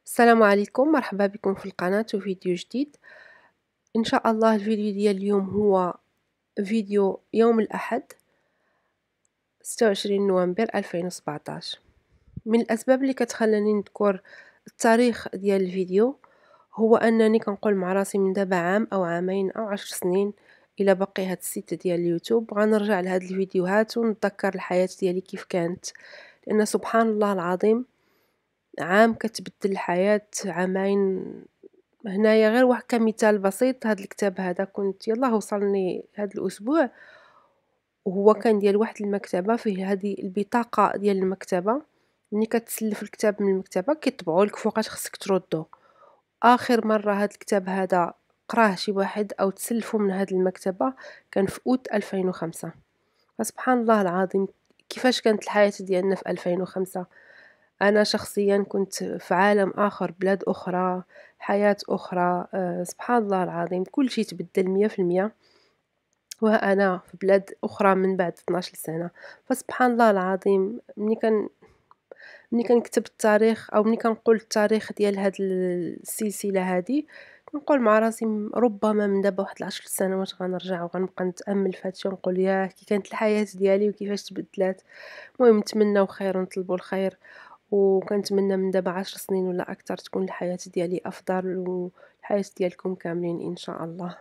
السلام عليكم، مرحبا بكم في القناة وفيديو جديد. إن شاء الله الفيديو ديال اليوم هو فيديو يوم الأحد 26 نوفمبر 2017. من الأسباب اللي كتخليني نذكر التاريخ ديال الفيديو هو أنني كنقول مع راسي من دابا عام أو عامين أو 10 سنين إلى بقي هاد السيت ديال اليوتيوب غنرجع لهاد الفيديوهات ونتذكر الحياة ديالي كيف كانت، لأن سبحان الله العظيم عام كتبدل الحياة، عامين هنايا غير واحد كمثال بسيط. هاد الكتاب هذا كنت يلاه وصلني هاد الأسبوع، وهو كان ديال واحد المكتبة فيه هذه البطاقة ديال المكتبة. ملي كتسلف الكتاب من المكتبة كيطبعوا لك فوقاش خصك تردو. آخر مرة هاد الكتاب هذا قراه شي واحد أو تسلفو من هاد المكتبة كان في أوت 2005. فسبحان الله العظيم كيفاش كانت الحياة ديالنا في 2005. أنا شخصيًا كنت في عالم آخر، بلاد أخرى، حياة أخرى. سبحان الله العظيم كل شي تبدل 100%. وها أنا في بلاد أخرى من بعد 12 سنة. فسبحان الله العظيم ملي كنكتب التاريخ أو ملي كنقول التاريخ ديال هاد السلسلة هادي، كنقول مع راسي ربما من دابا واحد 10 سنوات غنرجع وغنبقى نتأمل في هادشي ونقول ياه كي كانت الحياة ديالي وكيفاش تبدلات. المهم نتمناو خير ونطلبوا الخير، وكنتمنى من دابا 10 سنين ولا أكتر تكون الحياة ديالي أفضل والحياة ديالكم كاملين إن شاء الله.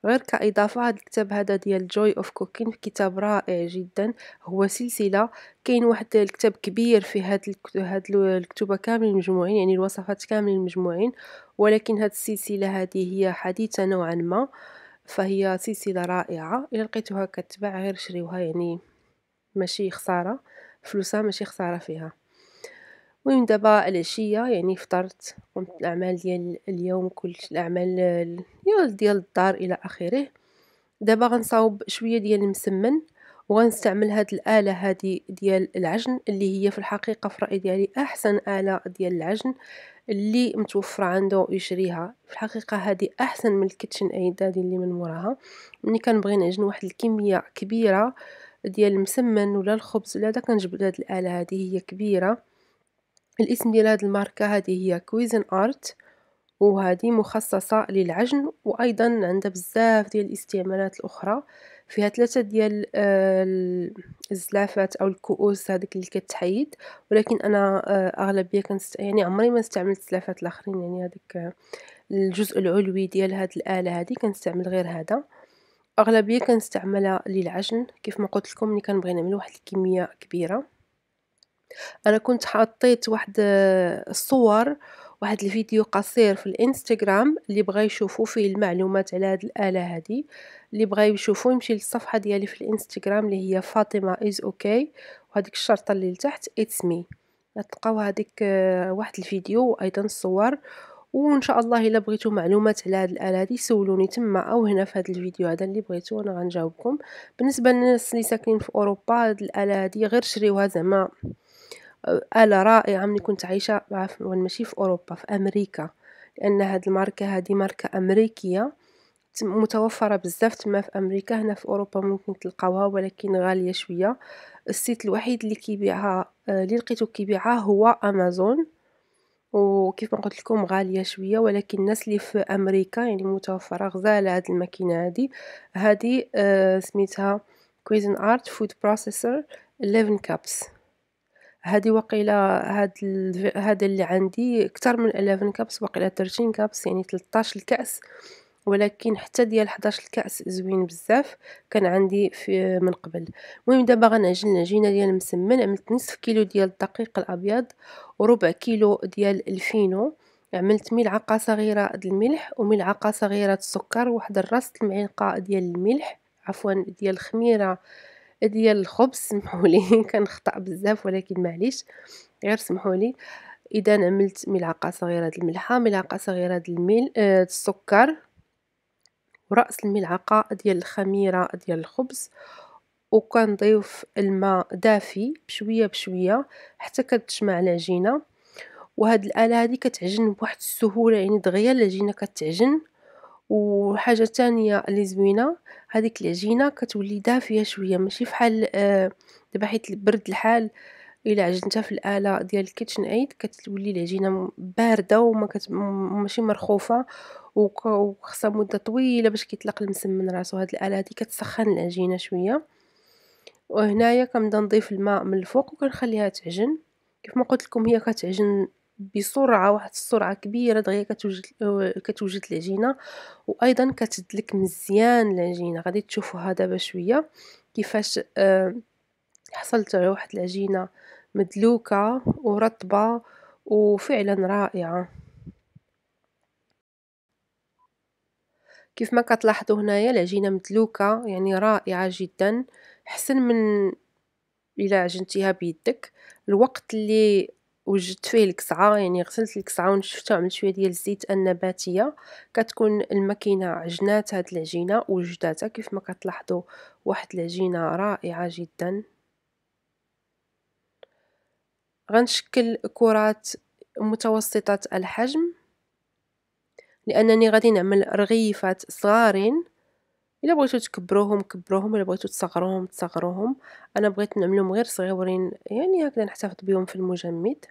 غير كإضافة هاد الكتاب هذا ديال Joy of Cooking كتاب رائع جدًا. هو سلسلة، كاين واحد الكتاب كبير فيه هاد الكتوبا كاملين مجموعين، يعني الوصفات كاملين مجموعين، ولكن هاد السلسلة هذه هي حديثة نوعًا ما، فهي سلسلة رائعة. إلا لقيتوها كتباع غير شريوها، يعني ماشي خسارة، فلوسها ماشي خسارة فيها. المهم دابا العشية يعني فطرت، قمت بالأعمال ديال اليوم، كلش الأعمال ديال الدار إلى آخره. دابا غنصاوب شوية ديال المسمن، وغنستعمل هاد الآلة هادي ديال العجن اللي هي في الحقيقة في الرأي ديالي أحسن آلة ديال العجن اللي متوفرة عنده يشريها. في الحقيقة هادي أحسن من الكيتشن أيد هادي اللي من موراها. ملي كنبغي نعجن واحد الكمية كبيرة ديال المسمن ولا الخبز ولا هذا كنجبد هاد الآلة هادي، هي كبيرة. الاسم ديال هاد الماركة هادي هي كويزن آرت، وهذه مخصصة للعجن، وأيضا عندها بزاف ديال الاستعمالات الأخرى. فيها 3 ديال الزلافات أو الكؤوس هذيك اللي كتحيد، ولكن أنا أغلبية يعني عمري ما استعملت الزلافات الآخرين، يعني هذيك الجزء العلوي ديال هاد الآلة هذه كنستعمل غير هذا. أغلبية كنستعملها للعجن كيف ما قلت لكم ملي كنبغي نعمل واحد الكمية كبيرة. أنا كنت حطيت واحد الصور، واحد الفيديو قصير في الإنستجرام، اللي بغا يشوفو فيه المعلومات على هاد الآلة هادي، اللي بغا يشوفو يمشي للصفحة ديالي في الإنستجرام اللي هي فاطمة is okay، وهاديك الشرطة اللي لتحت it's me. غتلقاو هاديك واحد الفيديو وأيضا الصور. وإن شاء الله إلا بغيتو معلومات على هاد الآلة هادي سولوني تما أو هنا في هاد الفيديو هذا اللي بغيتو أنا غنجاوبكم. بالنسبة للناس اللي ساكنين في أوروبا هاد الآلة هادي غير شريوها، زعما آلة رائعة. ملي كنت عايشة عفوا ماشي في أوروبا، في أمريكا، لأن هاد الماركة هادي ماركة أمريكية متوفرة بزاف تما في أمريكا. هنا في أوروبا ممكن تلقاوها ولكن غالية شوية. السيت الوحيد اللي كيبيعها اللي لقيتو كيبيعها هو أمازون، وكيف ما قلت لكم غالية شوية، ولكن الناس اللي في أمريكا يعني متوفرة غزالة هاد الماكينة هادي سميتها كويزن آرت فود بروسيسور 11 كابس. هادي وقيلة هذا اللي عندي كتر من 11 كابس، وقيلة 13 كابس يعني 13 الكأس، ولكن حتى ديال 11 الكأس زوين بزاف كان عندي من قبل. المهم دابا غنعجن العجينة ديال المسمن. عملت نصف كيلو ديال الدقيق الأبيض وربع كيلو ديال الفينو. عملت ملعقة صغيرة د الملح وملعقة صغيرة السكر، واحد الراس المعلقة ديال الملح، عفوا ديال الخميرة ديال الخبز سمحولي كنخطأ بزاف ولكن معليش غير سمحولي. إذا عملت ملعقة صغيرة د الملحة، ملعقة صغيرة د السكر، ورأس الملعقة ديال الخميرة ديال الخبز، وكنضيف الماء دافي بشوية بشوية حتى كتجمع العجينة. وهاد الآلة هادي كتعجن بواحد السهولة، يعني دغيا العجينة كتعجن. وحاجة تانية اللي زوينة، هاديك العجينة كتولي دافية شوية، ماشي فحال دابا حيت برد الحال إلا عجنتها في الآلة ديال الكيتشن ايد كتولي العجينة باردة ماشي مرخوفة، وخصها مدة طويلة باش كيطلق المسمن راسو. هاد الآلة هادي كتسخّن العجينة شوية، وهنايا كنبدا نضيف الماء من الفوق وكنخليها تعجن. كيف ما قلت لكم هي كتعجن بسرعة، واحد السرعة كبيرة دغيا كتوجد العجينة، وأيضًا كتدلك مزيان العجينة. غادي تشوفوها دابا شوية كيفاش حصلت على واحد العجينة مدلوكة ورطبة وفعلًا رائعة. كيف ما كتلاحظوا هنايا العجينة مدلوكة يعني رائعة جدًا، أحسن من إلا عجنتيها بيدك. الوقت اللي وجدت فيه الكسعة، يعني غسلت الكسعة ونشفتها وعملت شوية ديال الزيت النباتية، كتكون الماكينة عجنات هاد العجينة ووجداتها. كيف ما كتلاحظوا واحد العجينة رائعة جدًا. غنشكل كرات متوسطة الحجم، لأنني غادي نعمل رغيفات صغارين. إلا بغيتو تكبروهم كبروهم، إلا بغيتو تصغروهم تصغروهم. أنا بغيت نعملهم غير صغيورين، يعني هكذا نحتفظ بهم في المجمد.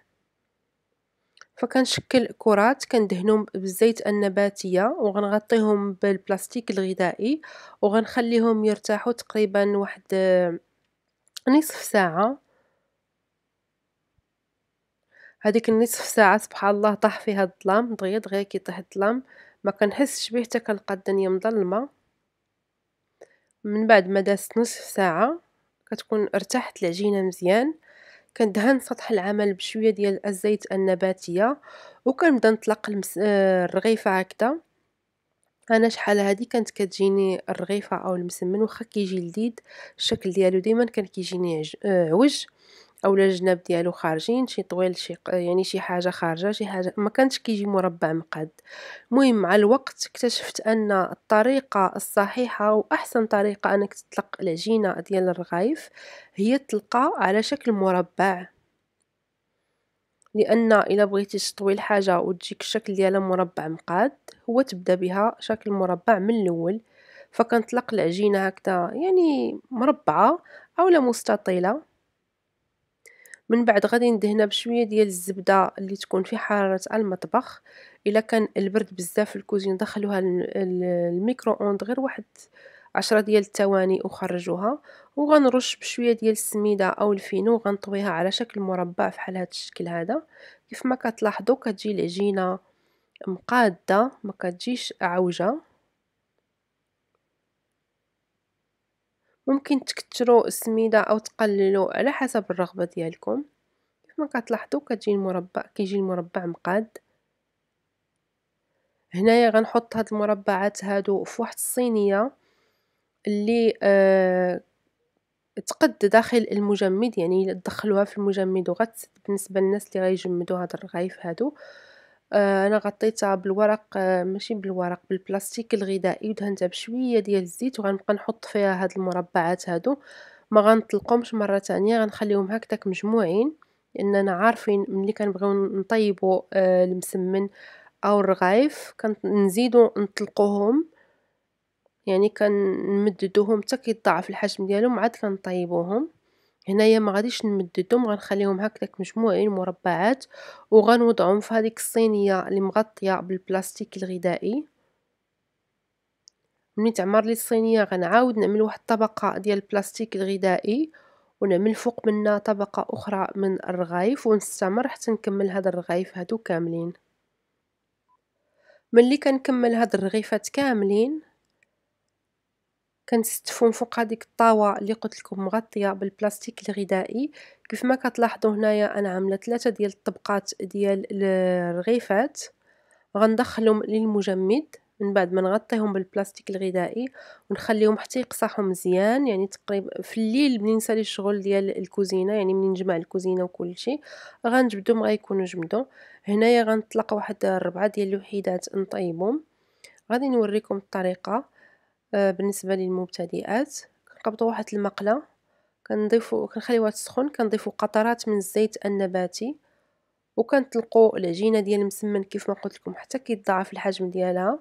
فكنشكل كرات كندهنهم بالزيت النباتية وغنغطيهم بالبلاستيك الغذائي، وغنخليهم يرتاحوا تقريبا واحد نصف ساعة. هاديك النصف ساعة سبحان الله طاح فيها الظلام، دغيا دغيا كيطيح الظلام ما كنحسش به حتى كنلقى الدنيا مظلمة. من بعد ما دازت نصف ساعة كتكون ارتاحت العجينة مزيان. كندهن سطح العمل بشوية ديال الزيت النباتية، وكنبدا نطلق الرغيفة هكذا. أنا شحال هادي كانت كتجيني الرغيفة أو المسمن واخا كيجي لذيذ، الشكل ديالو ديما كان كيجيني عوج، أولا الجناب ديالو خارجين شي طويل يعني شي حاجة خارجة، شي حاجة ما كانش كيجي مربع مقاد. المهم مع الوقت اكتشفت أن الطريقة الصحيحة وأحسن طريقة أنك تطلق العجينة ديال الرغايف هي تطلقها على شكل مربع، لأن إلا بغيتي تطوي الحاجة وتجيك الشكل ديالها مربع مقاد، هو تبدا بها شكل مربع من الأول. فكنطلق العجينة هكذا يعني مربعة أولا مستطيلة. من بعد غادي ندهنها بشوية ديال الزبدة اللي تكون في حرارة المطبخ. إلا كان البرد بزاف في الكوزين دخلوها الميكرو أوند غير واحد 10 ديال الثواني وخرجوها. وغنرش بشوية ديال السميدة أو الفينو وغنطويها على شكل مربع فحال هاد الشكل هذا. كيف ما كتلاحظوا كتجي العجينة مقادة ما كتجيش عوجة. ممكن تكتروا السميدة أو تقللوا على حسب الرغبة ديالكم. كيف ما كتلاحظوا كيجي المربع مقاد. هنايا غنحط هاد المربعات هادو في واحد الصينية اللي تقد داخل المجمد، يعني تدخلوها في المجمد وغتسد بالنسبة للناس اللي غيجمدوا هاد الرغايف هادو. أنا غطيتها بالورق ماشي بالورق بالبلاستيك الغذائي ودهنتها بشوية ديال الزيت، وغنبقى نحط فيها هاد المربعات هادو. ما غنطلقهمش مرة تانية، غنخليهم هكداك مجموعين، لأننا عارفين ملي كنبغيو نطيبوا المسمن أو الرغايف نزيدو نطلقوهم، يعني كنمددوهم حتى كيتضاعف الحجم ديالهم عاد كنطيبوهم. هنايا ما غاديش نمددهم، غنخليهم هكداك مجموعين مربعات وغنوضعهم في هذيك الصينية اللي مغطية بالبلاستيك الغذائي. ملي تعمر لي الصينية غنعاود نعمل واحد الطبقة ديال البلاستيك الغذائي، ونعمل فوق منها طبقة أخرى من الرغايف، ونستمر حتى نكمل هاد الرغايف هادو كاملين. ملي كنكمل هاد الرغيفات كاملين كنستفهم فوق هاديك الطاوة اللي قلت لكم مغطية بالبلاستيك الغذائي. كيف ما كتلاحظوا هنايا أنا عاملة 3 ديال الطبقات ديال الرغيفات، غندخلهم للمجمد من بعد ما نغطيهم بالبلاستيك الغذائي ونخليهم حتى يقصحوا مزيان. يعني تقريبا في الليل منين نسالي الشغل ديال الكوزينة، يعني منين نجمع الكوزينة وكلشي غنجبدهم غيكونوا جمدوا. هنايا غنطلق واحد 4 ديال الوحيدات نطيبهم. غادي نوريكم الطريقة. بالنسبة للمبتدئات كنقبضوا واحد المقلة كنخليوها تسخن، كنضيفوا قطرات من الزيت النباتي وكنطلقوا العجينة ديال المسمن كيف ما قلت لكم حتى كيتضاعف الحجم ديالها.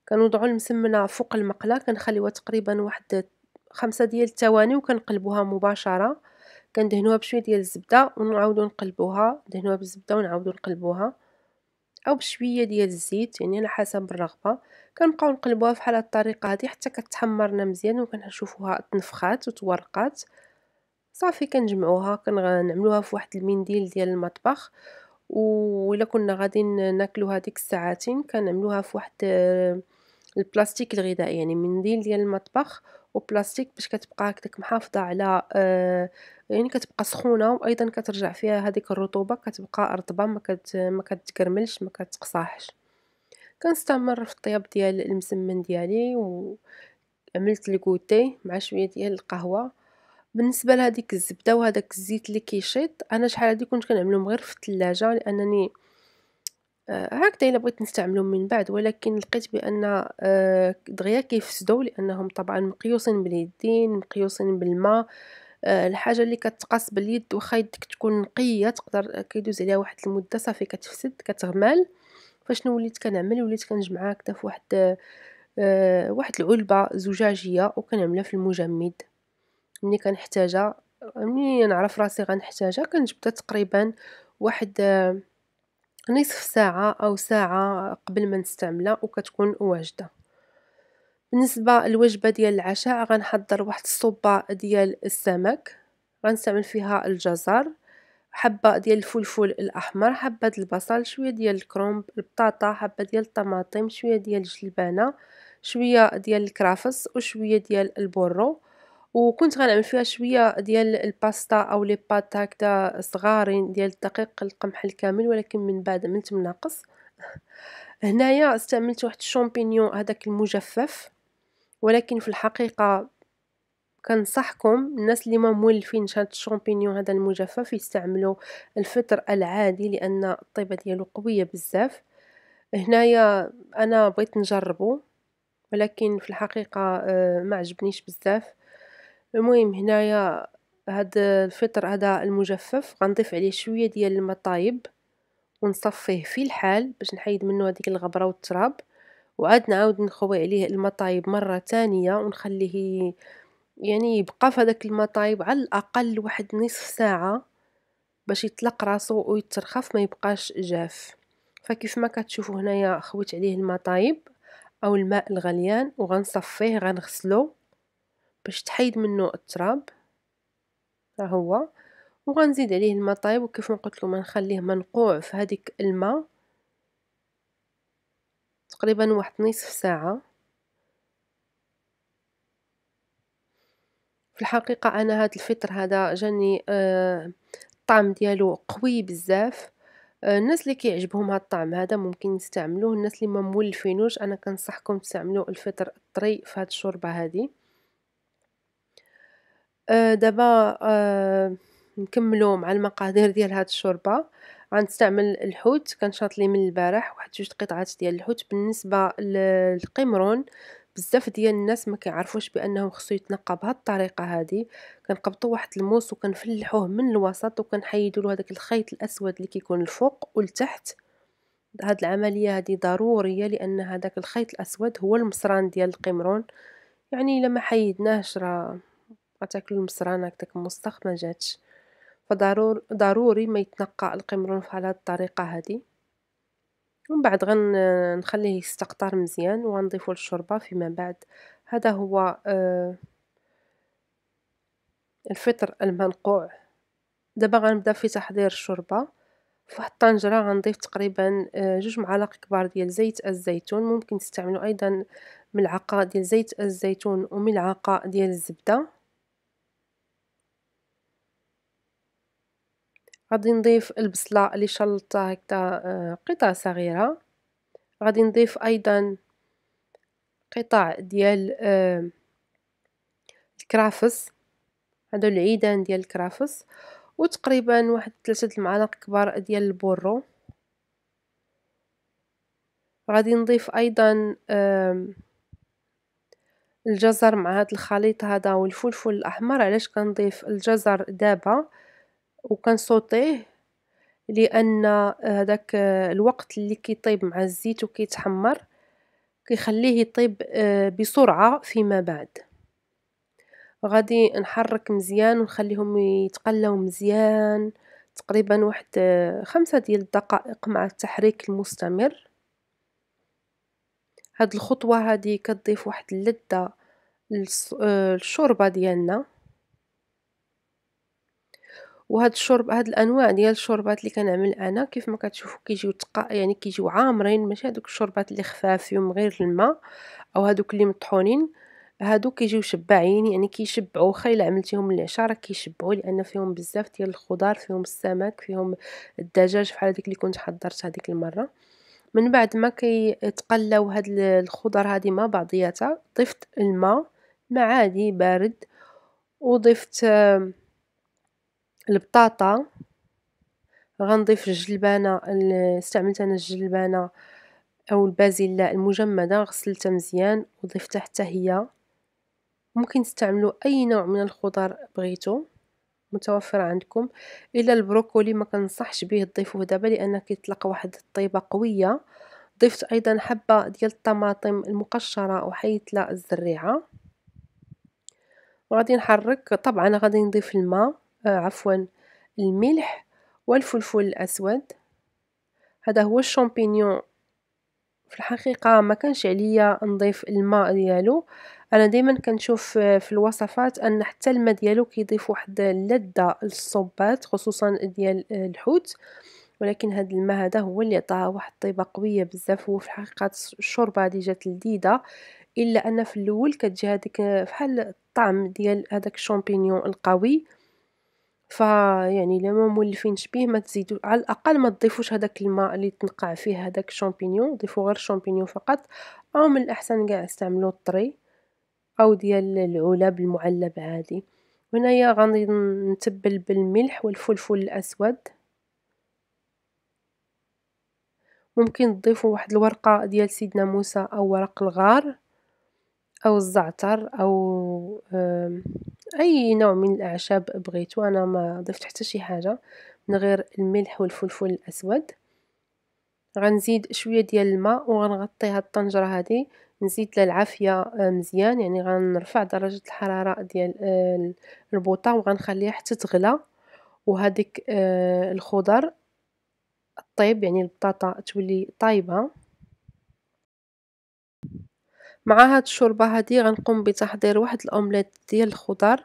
كنوضعوا المسمنة فوق المقلة كنخليوها تقريبا واحد 5 ديال الثواني وكنقلبوها مباشرة. كندهنوها بشوية ديال الزبدة ونعاودو نقلبوها، ندهنوها بالزبدة ونعاودو نقلبوها، أو بشوية ديال الزيت يعني على حسب الرغبة. كنبقاو نقلبوها فحال هاد الطريقة هادي حتى كتحمرنا مزيان وكنشوفوها تنفخات وتورقات. صافي كنجمعوها نعملوها في واحد المنديل ديال المطبخ، وإلا كنا غاديين ناكلوها ديك الساعاتين كنعملوها في واحد البلاستيك الغذائي، يعني منديل ديال المطبخ وبلاستيك باش كتبقى هكداك محافظة على يعني كتبقى سخونة، وأيضا كترجع فيها هاديك الرطوبة كتبقى رطبة ما كتكرملش ما كتقصاحش. كنستمر في الطياب ديال المسمن ديالي، وعملت الكوتي مع شوية ديال القهوة. بالنسبة لهاديك الزبدة وهداك الزيت اللي كيشيط، أنا شحال هادي كنت كنعملهم غير في الثلاجة لأنني هكذا إلا بغيت نستعملهم من بعد، ولكن لقيت بأن دغيا كيفسدو لأنهم طبعًا مقيوسين باليدين مقيوسين بالما. الحاجة اللي كتقاس باليد واخا يدك تكون نقية تقدر كيدوز عليها واحد المدة صافي كتفسد كتغمال. فشنو وليت كنعمل، وليت كنجمعها هكذا في واحد العلبة زجاجية وكنعملها في المجمد. ملي كنحتاجها، ملي نعرف راسي غنحتاجها كنجبدها تقريبا واحد نصف ساعة أو ساعة قبل ما نستعملها وكتكون واجدة. بالنسبة للوجبة ديال العشاء غنحضر واحد الصوبة ديال السمك، غنستعمل فيها الجزر، حبة ديال الفلفل الأحمر، حبة د البصل، شوية ديال الكرومب، البطاطا، حبة ديال الطماطم، شوية ديال الجلبانة، شوية ديال الكرافس وشوية ديال البورو. وكنت غنعمل فيها شوية ديال الباستا أو لي بات هكدا صغارين ديال الدقيق القمح الكامل، ولكن من بعد عملت مناقص. هنايا استعملت واحد الشامبينيون هداك المجفف، ولكن في الحقيقة كنصحكم الناس اللي ما مولفينش هاد الشامبينيون هذا المجفف يستعملوا الفطر العادي لأن الطيبة ديالو قوية بزاف. هنايا أنا بغيت نجربه، ولكن في الحقيقة ما عجبنيش بزاف. المهم هنايا هاد الفطر هذا المجفف غنضيف عليه شوية ديال الماء طايب ونصفيه في الحال باش نحيد منه هذيك الغبرة والتراب، وعاد نعاود نخوي عليه الماء طايب مرة تانية ونخليه يعني يبقى في هذاك الماء طايب على الأقل واحد نصف ساعة باش يطلق راسو ويترخف ما يبقاش جاف. فكيف ما كتشوفوا هنايا خويت عليه الماء طايب أو الماء الغليان وغنصفيه غنغسلو باش تحيد منه التراب، ها هو. وغنزيد عليه الماء طايب وكيف ما قلت لكم غنخليه منقوع في هذيك الماء تقريبا واحد نصف ساعة. في الحقيقة أنا هاد الفطر هذا جاني الطعم ديالو قوي بزاف. الناس اللي كيعجبهم هاد الطعم هذا ممكن يستعملوه، الناس اللي ما مولفينوش أنا كنصحكم تستعملوا الفطر الطري في هاد الشوربة هادي. دابا نكمّلوا مع المقادير ديال هاد الشوربة. غنستعمل الحوت كنشاط ليه من البارح واحد 2 قطعات ديال الحوت. بالنسبة للقمرون بزاف ديال الناس ما كيعرفوش بأنه خصو يتنقّى بهاد الطريقة هادي. كنقبطوا واحد الموس وكنفلحوه من الوسط وكنحيدوا له هذاك الخيط الأسود اللي كيكون الفوق والتحت. هاد العملية هادي ضرورية لأن هداك الخيط الأسود هو المصران ديال القمرون، يعني إلا ما حيدناهش راه غتاكلوا المصران هكداك موسخ ما جاتش. ضروري ما يتنقى القمرون فحال هاد الطريقة هادي. ومن بعد نخليه يستقطر مزيان وغنضيفو للشوربة فيما بعد. هذا هو الفطر المنقوع. دابا غنبدا في تحضير الشوربة. في واحد الطنجرة غنضيف تقريبا 2 معالق كبار ديال زيت الزيتون، ممكن تستعملوا أيضا ملعقة ديال زيت الزيتون وملعقة ديال الزبدة. غادي نضيف البصلة اللي شلّطتها هكدا قطع صغيرة. غادي نضيف أيضا قطع ديال الكرافس، هادو العيدان ديال الكرافس، وتقريبا واحد 3 المعالق كبار ديال البورو. غادي نضيف أيضا الجزر مع هاد الخليط هذا والفلفل الأحمر. علاش كنضيف الجزر دابا وكنسوطيه؟ لأن هداك الوقت اللي كيطيب مع الزيت وكيتحمر كيخليه يطيب بسرعة فيما بعد. غادي نحرّك مزيان ونخليهم يتقلاو مزيان تقريبًا واحد 5 ديال الدقائق مع التحريك المستمر. هاد الخطوة هادي كتضيف واحد اللذة للشوربة ديالنا. هاد الأنواع ديال الشوربات اللي كنعمل أنا كيف ما كتشوفوا كيجيو يعني كيجيو عامرين، ماشي هادوك الشوربات اللي خفاف فيهم غير الماء أو هادوك اللي مطحونين. هادو كيجيو شباعين، يعني كيشبعوا، واخا إلا عملتيهم للعشا راه كيشبعوا لأن فيهم بزاف ديال الخضار، فيهم السمك، فيهم الدجاج بحال هاديك اللي كنت حضرت هاديك المرة. من بعد ما كيتقلاو هاد الخضر هادي مع بعضياتها، ضفت الماء عادي بارد، وضفت البطاطا. غنضيف الجلبانة استعملت أنا الجلبانة أو البازلاء المجمدة، غسلتها مزيان وضفتها حتى هي. ممكن تستعملوا أي نوع من الخضر بغيتو متوفر عندكم، إلا البروكولي ما كنصحش به تضيفوه دابا لأن كيطلق واحد الطيبة قوية. ضفت أيضا حبة ديال الطماطم المقشرة وحيدت لها الزريعة، وغادي نحرك. طبعا غادي نضيف الماء عفوا الملح والفلفل الأسود. هذا هو الشامبينيون. في الحقيقة ما كانش عليا نضيف الماء ديالو، أنا دايما كنشوف في الوصفات أن حتى الماء ديالو كيضيف واحد اللذة للصوبات خصوصا ديال الحوت، ولكن هاد الماء هذا هو اللي عطاها واحد الطيبة قوية بزاف. هو في الحقيقة الشوربة هادي جات لذيذة، إلا أن في الأول كتجي هاديك بحال الطعم ديال هداك الشامبينيون القوي. فيعني إلا ما مولفينش بيه ما تزيدو، على الأقل ما تضيفوش هداك الماء اللي تنقع فيه هداك الشامبينيون، ضيفوا غير الشامبينيون فقط، أو من الأحسن كاع استعملوا الطري أو ديال العلب المعلب عادي. وهنايا غادي نتبل بالملح والفلفل الأسود. ممكن تضيفوا واحد الورقة ديال سيدنا موسى أو ورق الغار أو الزعتر أو أي نوع من الأعشاب بغيتو. أنا ما ضفت حتى شي حاجة من غير الملح والفلفل الأسود. غنزيد شوية ديال الماء وغنغطي هاد الطنجرة هادي، نزيد لها العافية مزيان، يعني غنرفع درجة الحرارة ديال البوطة وغنخليها حتى تغلى، وهاديك الخضر طيب، يعني البطاطا تولي طايبة. مع هاد الشوربة هادي غنقوم بتحضير واحد الأومليت ديال الخضر.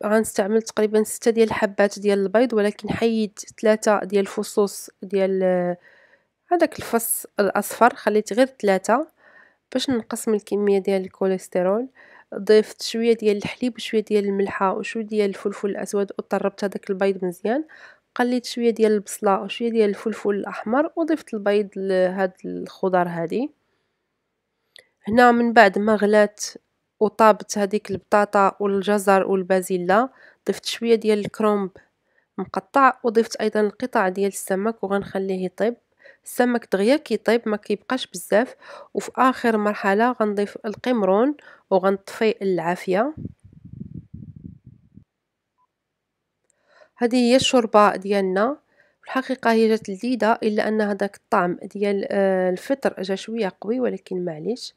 غنستعمل تقريبا 6 ديال الحبات ديال البيض، ولكن حيد 3 ديال الفصوص ديال هداك الفص الأصفر، خليت غير 3 باش نقص من الكمية ديال الكوليسترول. ضفت شوية ديال الحليب وشوية ديال الملحة وشوية ديال الفلفل الأسود وطربت هداك البيض مزيان. قليت شوية ديال البصلة وشوية ديال الفلفل الأحمر وضفت البيض لهاد الخضر هادي. هنا من بعد ما غلات وطابت هذيك البطاطا والجزر والبازيلا، ضفت شوية ديال الكرومب مقطع، وضفت أيضا القطع ديال السمك وغنخليه يطيب. السمك دغيا كيطيب ما كيبقاش بزاف، وفي آخر مرحلة غنضيف القمرون وغنطفي العافية. هذه هي الشوربة ديالنا. في الحقيقة هي جات لذيذة، إلا أن هذاك الطعم ديال الفطر جا شوية قوي، ولكن معليش.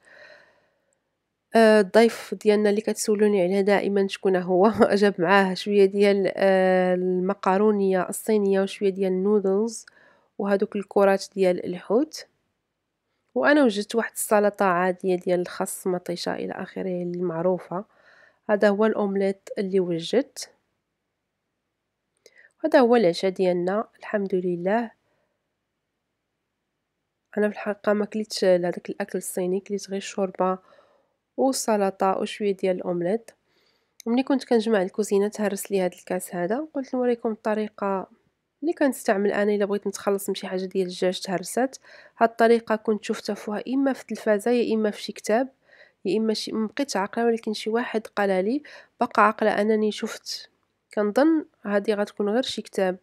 الضيف ديالنا اللي كتسولوني عليه دائمًا شكون هو جاب معاه شوية ديال المقارونية الصينية وشوية ديال الnoodles وهادوك الكرات ديال الحوت، وأنا وجدت واحد السلطة عادية ديال الخس مطيشة إلى آخره المعروفة. هذا هو الأومليت اللي وجدت، هذا هو العشاء ديالنا الحمد لله. أنا في الحقيقة ما كليتش هذاك الأكل الصيني، كليت غير الشوربة والسلطة وشوية ديال الأومليت. ملي كنت كنجمع الكوزينة تهرس لي هاد الكاس هذا، قلت نوريكم الطريقة اللي كنستعمل أنا إلا بغيت نتخلص من شي حاجة ديال الدجاج تهرسات. هاد الطريقة كنت شفتها فيها إما في التلفازة يا إما في شي كتاب يا إما شي، مبقيتش عاقلة، ولكن شي واحد قالها لي. باقا عاقلة أنني شفت، كنظن هادي غتكون غير شي كتاب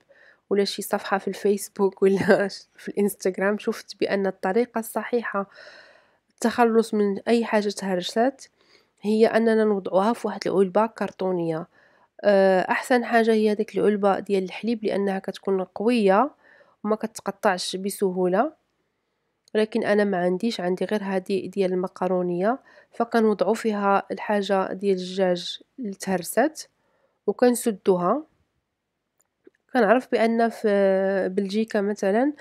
ولا شي صفحة في الفيسبوك ولا في الإنستغرام، شفت بأن الطريقة الصحيحة التخلص من أي حاجة تهرسات هي أننا نوضعوها في واحد العلبة كرتونية. أحسن حاجة هي هاديك العلبة ديال الحليب لأنها كتكون قوية وما كتقطعش بسهولة. ولكن أنا ما عنديش، عندي غير هذه ديال المقرونية، فكنوضعوا فيها الحاجة ديال الدجاج اللي تهرست وكنسدوها. كنعرف بأن في بلجيكا مثلًا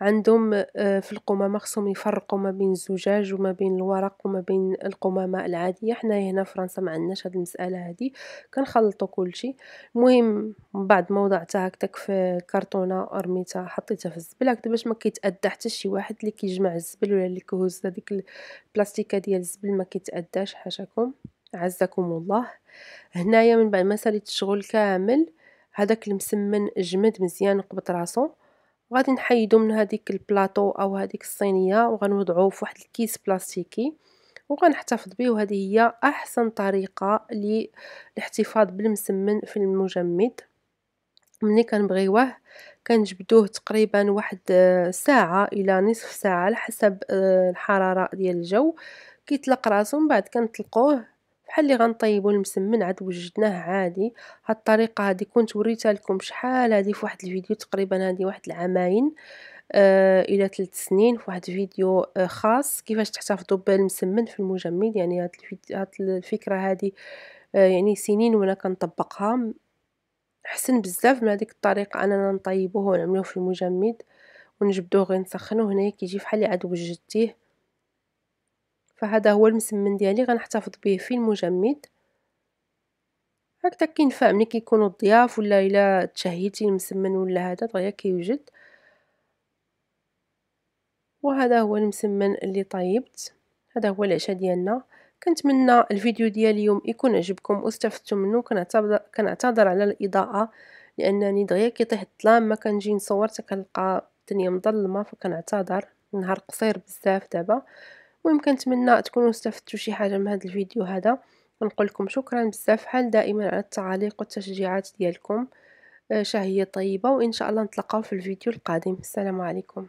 عندهم في القمامة خصهم يفرقوا ما بين الزجاج وما بين الورق وما بين القمامة العادية. حنايا هنا في فرنسا ما عندناش هاد المسألة هادي، كنخلطوا كلشي. المهم من بعد ما وضعتها هكداك في كرتونة ورميتها حطيتها في الزبل هكدا باش ما كيتأدى حتى شي واحد اللي كيجمع الزبل ولا اللي كيهز هاديك البلاستيكة ديال الزبل ما كيتأداش حاشاكم، أعزكم الله. هنايا من بعد ما ساليت الشغل كامل، هداك المسمن جمد مزيان وقبض راسو، غادي نحيدو من هاديك البلاطو أو هاديك الصينية وغنوضعوه في واحد الكيس بلاستيكي وغنحتفظ بيه. وهذه هي أحسن طريقة للاحتفاظ بالمسمن في المجمد. ملي كنبغيوه كنجبدوه تقريبا واحد ساعة إلى نصف ساعة على حسب الحرارة ديال الجو، كيطلق راسو من بعد كنطلقوه بحال اللي غنطيبو المسمن عاد وجدناه عادي. هاد الطريقة هادي كنت وريتها لكم شحال هادي في واحد الفيديو، تقريبا هادي واحد العامين إلى 3 سنين، في واحد الفيديو خاص كيفاش تحتفظوا بالمسمن في المجمد. يعني هاد الفكرة هادي يعني سنين وأنا كنطبقها. أحسن بزاف من هاديك الطريقة أننا نطيبوه ونعملوه في المجمد ونجبدوه غير نسخنوه، هنايا كيجي بحال اللي عاد وجدتيه. فهذا هو المسمن ديالي غنحتفظ به في المجمد. هكذا كينفع ملي كيكونوا الضياف ولا إلا تشهيتي المسمن ولا هذا دغيا كيوجد. وهذا هو المسمن اللي طيبت، هذا هو العشاء ديالنا. كنتمنى الفيديو ديال اليوم يكون عجبكم واستفدتوا منه. كنعتذر على الإضاءة لأنني دغيا كيطيح الظلام ما كنجي نصور حتى كنلقى الدنيا مظلمة، فكنعتذر. النهار قصير بزاف دابا. المهم كنتمنى تكونوا استفدتوا شي حاجة من هذا الفيديو هذا، ونقول لكم شكرا بزاف حال دائما على التعاليق والتشجيعات ديالكم. شهية طيبة، وإن شاء الله نتلاقاو في الفيديو القادم. السلام عليكم.